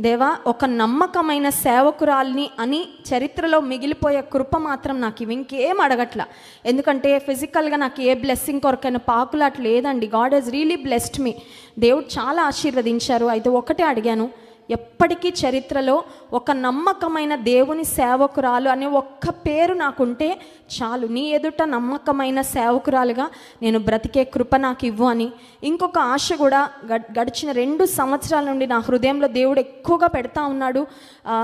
దేవా ఒక నమ్మకమైన సేవకురాల్ని అని చరిత్రలో మిగిలిపోయే కృప మాత్రం నాకు ఇవి, ఇంకేం అడగట్లా. ఎందుకంటే ఫిజికల్గా నాకు ఏ బ్లెస్సింగ్ కొరకైనా పాకులాట్ లేదండి. God has really blessed me. దేవుడు చాలా ఆశీర్వదించారు. అయితే ఒకటే అడిగాను, ఎప్పటికీ చరిత్రలో ఒక నమ్మకమైన దేవుని సేవకురాలు అనే ఒక్క పేరు నాకుంటే చాలు, నీ ఎదుట నమ్మకమైన సేవకురాలుగా నేను బ్రతికే కృప నాకు ఇవ్వు అని. ఇంకొక ఆశ కూడా గడిచిన 2 సంవత్సరాల నుండి నా హృదయంలో దేవుడు ఎక్కువగా పెడతా ఉన్నాడు.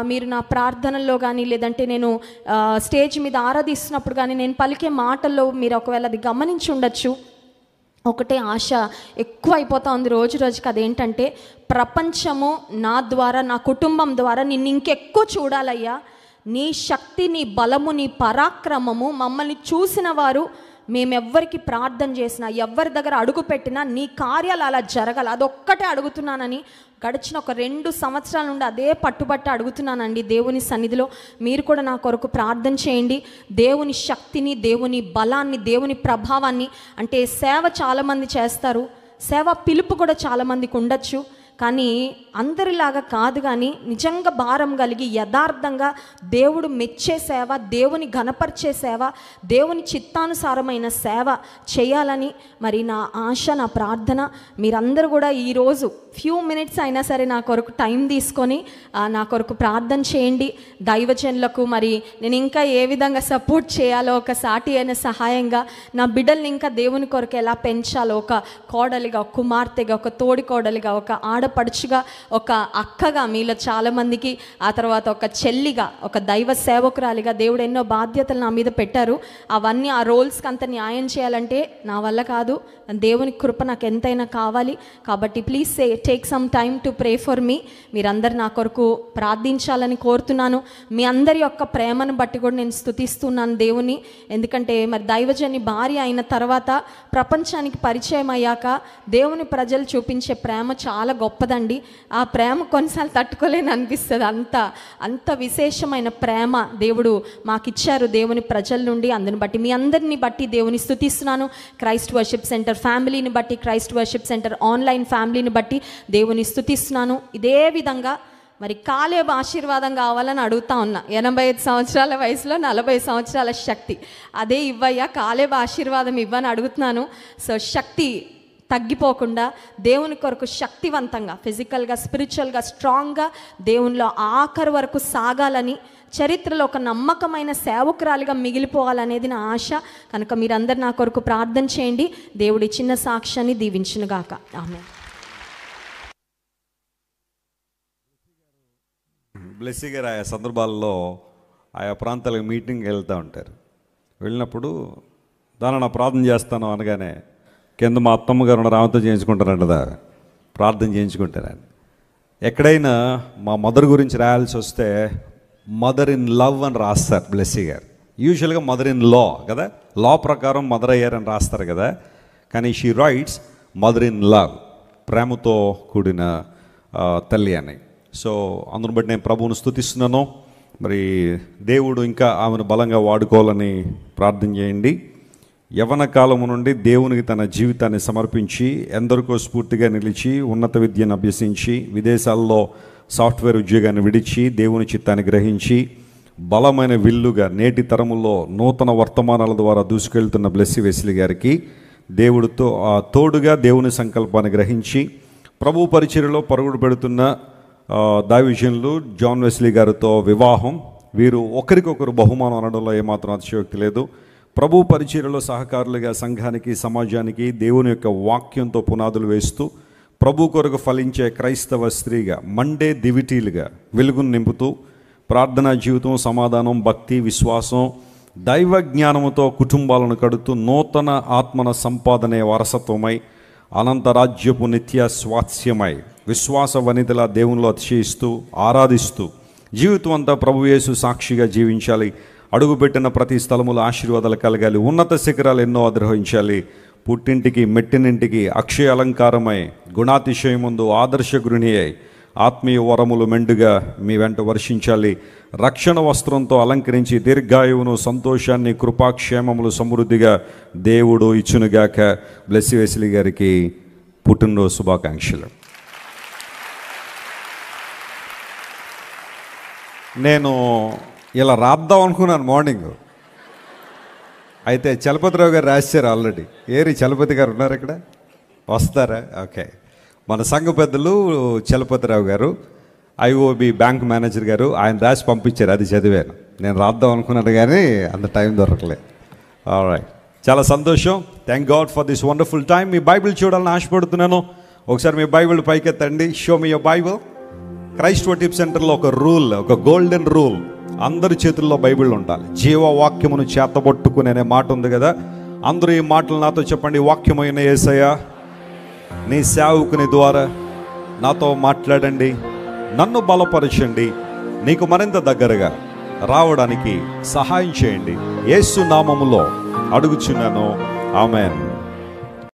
మీరు నా ప్రార్థనల్లో కానీ, లేదంటే నేను స్టేజ్ మీద ఆరాధిస్తున్నప్పుడు కానీ, నేను పలికే మాటల్లో మీరు ఒకవేళ అది గమనించి ఉండొచ్చు. ఒకటే ఆశ ఎక్కువ అయిపోతా ఉంది రోజు రోజుకి. అదేంటంటే ప్రపంచము నా ద్వారా, నా కుటుంబం ద్వారా నిన్ను ఇంకెక్కువ చూడాలయ్యా. నీ శక్తి, నీ బలము, నీ పరాక్రమము మమ్మల్ని చూసిన వారు మేమెవ్వరికి ప్రార్థన చేసినా, ఎవరి దగ్గర అడుగు పెట్టినా నీ కార్యాలు అలా జరగాలి, అదొక్కటే అడుగుతున్నానని గడిచిన ఒక 2 సంవత్సరాల నుండి అదే పట్టుబట్టి అడుగుతున్నానండి దేవుని సన్నిధిలో. మీరు కూడా నా కొరకు ప్రార్థన చేయండి. దేవుని శక్తిని, దేవుని బలాన్ని, దేవుని ప్రభావాన్ని. అంటే సేవ చాలామంది చేస్తారు, సేవ పిలుపు కూడా చాలామందికి ఉండొచ్చు, కానీ అందరిలాగా కాదు. కానీ నిజంగా భారం కలిగి యథార్థంగా దేవుడు మెచ్చే సేవ, దేవుని ఘనపరిచే సేవ, దేవుని చిత్తానుసారమైన సేవ చేయాలని మరి నా ఆశ, నా ప్రార్థన. మీరందరూ కూడా ఈరోజు ఫ్యూ మినిట్స్ అయినా సరే నా కొరకు టైం తీసుకొని నా కొరకు ప్రార్థన చేయండి. దైవజనులకు మరి నేను ఇంకా ఏ విధంగా సపోర్ట్ చేయాలో, ఒక సాటి అయిన సహాయంగా నా బిడ్డల్ని ఇంకా దేవుని కొరకు ఎలా పెంచాలో, ఒక కోడలిగా, ఒక కుమార్తెగా, ఒక తోడి కోడలిగా, ఒక ఆడపడుచుగా, ఒక అక్కగా, మీలో చాలామందికి, ఆ తర్వాత ఒక చెల్లిగా, ఒక దైవ సేవకురాలిగా దేవుడు ఎన్నో బాధ్యతలు నా మీద పెట్టారు. అవన్నీ ఆ రోల్స్కి అంత న్యాయం చేయాలంటే నా వల్ల కాదు, దేవుని కృప నాకు ఎంతైనా కావాలి. కాబట్టి please take some time to pray for me. మీరందరు నా కొరకు ప్రార్థించాలని కోరుతున్నాను. మీ అందరి యొక్క ప్రేమను బట్టి కూడా నేను స్తుతిస్తున్నాను దేవుని. ఎందుకంటే మరి దైవజని భార్య అయిన తర్వాత ప్రపంచానికి పరిచయం అయ్యాక దేవుని ప్రజలు చూపించే ప్రేమ చాలా గొప్పదండి. ఆ ప్రేమ కొన్నిసార్లు తట్టుకోలేని అనిపిస్తుంది. అంత విశేషమైన ప్రేమ దేవుడు మాకిచ్చారు దేవుని ప్రజల నుండి. అందుని బట్టి మీ అందరిని బట్టి దేవుని స్తుతిస్తున్నాను. క్రైస్ట్ వర్షిప్ సెంటర్ ఫ్యామిలీని బట్టి, క్రైస్ట్ వర్షిప్ సెంటర్ ఆన్లైన్ ఫ్యామిలీని బట్టి దేవుని స్తుతిస్తున్నాను. ఇదే విధంగా మరి కాలేబు ఆశీర్వాదం కావాలని అడుగుతా ఉన్నా. 85 సంవత్సరాల వయసులో 40 సంవత్సరాల శక్తి, అదే ఇవ్వయ్యా, కాలేబు ఆశీర్వాదం ఇవ్వని అడుగుతున్నాను. సో శక్తి తగ్గిపోకుండా దేవుని కొరకు శక్తివంతంగా, ఫిజికల్గా, స్పిరిచువల్గా స్ట్రాంగ్గా దేవునిలో ఆఖరి వరకు సాగాలని, చరిత్రలో ఒక నమ్మకమైన సేవకురాలిగా మిగిలిపోవాలనేది నా ఆశ. కనుక మీరందరూ నా కొరకు ప్రార్థన చేయండి. దేవుడి చిన్న సాక్ష్యాన్ని దీవించునుగాక. ఆమేన్. బ్లెస్సీ గారు ఆయా సందర్భాల్లో ఆయా ప్రాంతాలకు మీటింగ్కి వెళ్తూ ఉంటారు. వెళ్ళినప్పుడు దానిని ప్రార్థన చేస్తాను అనగానే కింద మా అత్తమ్మ గారు ఉన్న రామతో చేయించుకుంటారంటదా, ప్రార్థన చేయించుకుంటారని. ఎక్కడైనా మా మదర్ గురించి రాయాల్సి వస్తే మదర్ ఇన్ లవ్ అని రాస్తారు బ్లెస్సీ గారు. యూజువల్గా మదర్ ఇన్ లా కదా, లా ప్రకారం మదర్ అయ్యారని రాస్తారు కదా, కానీ she rights mother in love, ప్రేమతో కూడిన తల్లి అని. సో అందుని బట్టి నేను ప్రభువును స్తుతిస్తున్నాను. మరి దేవుడు ఇంకా ఆమెను బలంగా వాడుకోవాలని ప్రార్థన చేయండి. యవ్వన కాలము నుండి దేవునికి తన జీవితాన్ని సమర్పించి ఎందరికో స్ఫూర్తిగా నిలిచి ఉన్నత విద్యను అభ్యసించి విదేశాల్లో సాఫ్ట్వేర్ ఉద్యోగాన్ని విడిచి దేవుని చిత్తాన్ని గ్రహించి బలమైన విల్లుగా నేటి తరములో నూతన వర్తమానాల ద్వారా దూసుకెళ్తున్న బ్లెస్సీ వెస్లీ గారికి దేవుడితో తోడుగా దేవుని సంకల్పాన్ని గ్రహించి ప్రభు పరిచర్యలో పరుగుడు పెడుతున్న దైవజనులు జాన్ వెస్లీ గారితో వివాహం. వీరు ఒకరికొకరు బహుమానం అనడంలో ఏమాత్రం అతిశయోక్తి లేదు. ప్రభు పరిచర్యలో సహకారులుగా సంఘానికి, సమాజానికి దేవుని యొక్క వాక్యంతో పునాదులు వేస్తూ ప్రభు కొరకు ఫలించే క్రైస్తవ స్త్రీగా, మండే దివిటీలుగా వెలుగును నింపుతూ ప్రార్థనా జీవితం, సమాధానం, భక్తి, విశ్వాసం, దైవ జ్ఞానముతో కుటుంబాలను కడుతూ నూతన ఆత్మన సంపాదనే వారసత్వమై అనంతరాజ్యపు నిత్య స్వాస్యమై విశ్వాస వనితల దేవునిలో అతిశయిస్తూ ఆరాధిస్తూ జీవితం అంతా ప్రభు యేసు సాక్షిగా జీవించాలి. అడుగుపెట్టిన ప్రతి స్థలములో ఆశీర్వాదాలు కలగాలి. ఉన్నత శిఖరాలు ఎన్నో అధిరోహించాలి. పుట్టింటికి మెట్టినింటికి అక్షయ అలంకారమై గుణాతిశయముందు ఆదర్శ గృహిణి అయి ఆత్మీయ వరములు మెండుగా మీ వెంట వర్షించాలి. రక్షణ వస్త్రంతో అలంకరించి దీర్ఘాయువును, సంతోషాన్ని, కృపాక్షేమములు సమృద్ధిగా దేవుడు ఇచ్చునుగాక. బ్లెస్సీ వెస్లీ గారికి పుట్టినరోజు శుభాకాంక్షలు. నేను ఇలా రాద్దాం అనుకున్నాను మార్నింగ్. అయితే చలపతిరావు గారు రాశారు ఆల్రెడీ. ఏరి చలపతి గారు ఉన్నారు ఇక్కడ, వస్తారా? ఓకే. మన సంఘ పెద్దలు చలపతిరావు గారు, ఐఓబి బ్యాంక్ మేనేజర్ గారు, ఆయన రాసి పంపించారు. అది చదివాను. నేను రాద్దాం అనుకున్నాను కానీ అంత టైం దొరకలేదు. ఆల్రైట్, చాలా సంతోషం. Thank God for this wonderful time. మీ బైబిల్ చూడాలని ఆశపడుతున్నాను. ఒకసారి మీ బైబిల్ పైకెత్తండి. Show me your Bible. Christ worship సెంటర్లో ఒక రూల్, ఒక గోల్డెన్ రూల్, అందరి చేతుల్లో బైబిల్ ఉండాలి. జీవవాక్యమును చేతబట్టుకునే మాట ఉంది కదా, అందరూ ఈ మాటలు నాతో చెప్పండి. వాక్యమైన యేసయ్య, నీ సేవకుని ద్వారా నాతో మాట్లాడండి, నన్ను బలపరచండి, నీకు మరింత దగ్గరగా రావడానికి సహాయం చేయండి. యేసు నామములో అడుగుచున్నాను, ఆమేన్.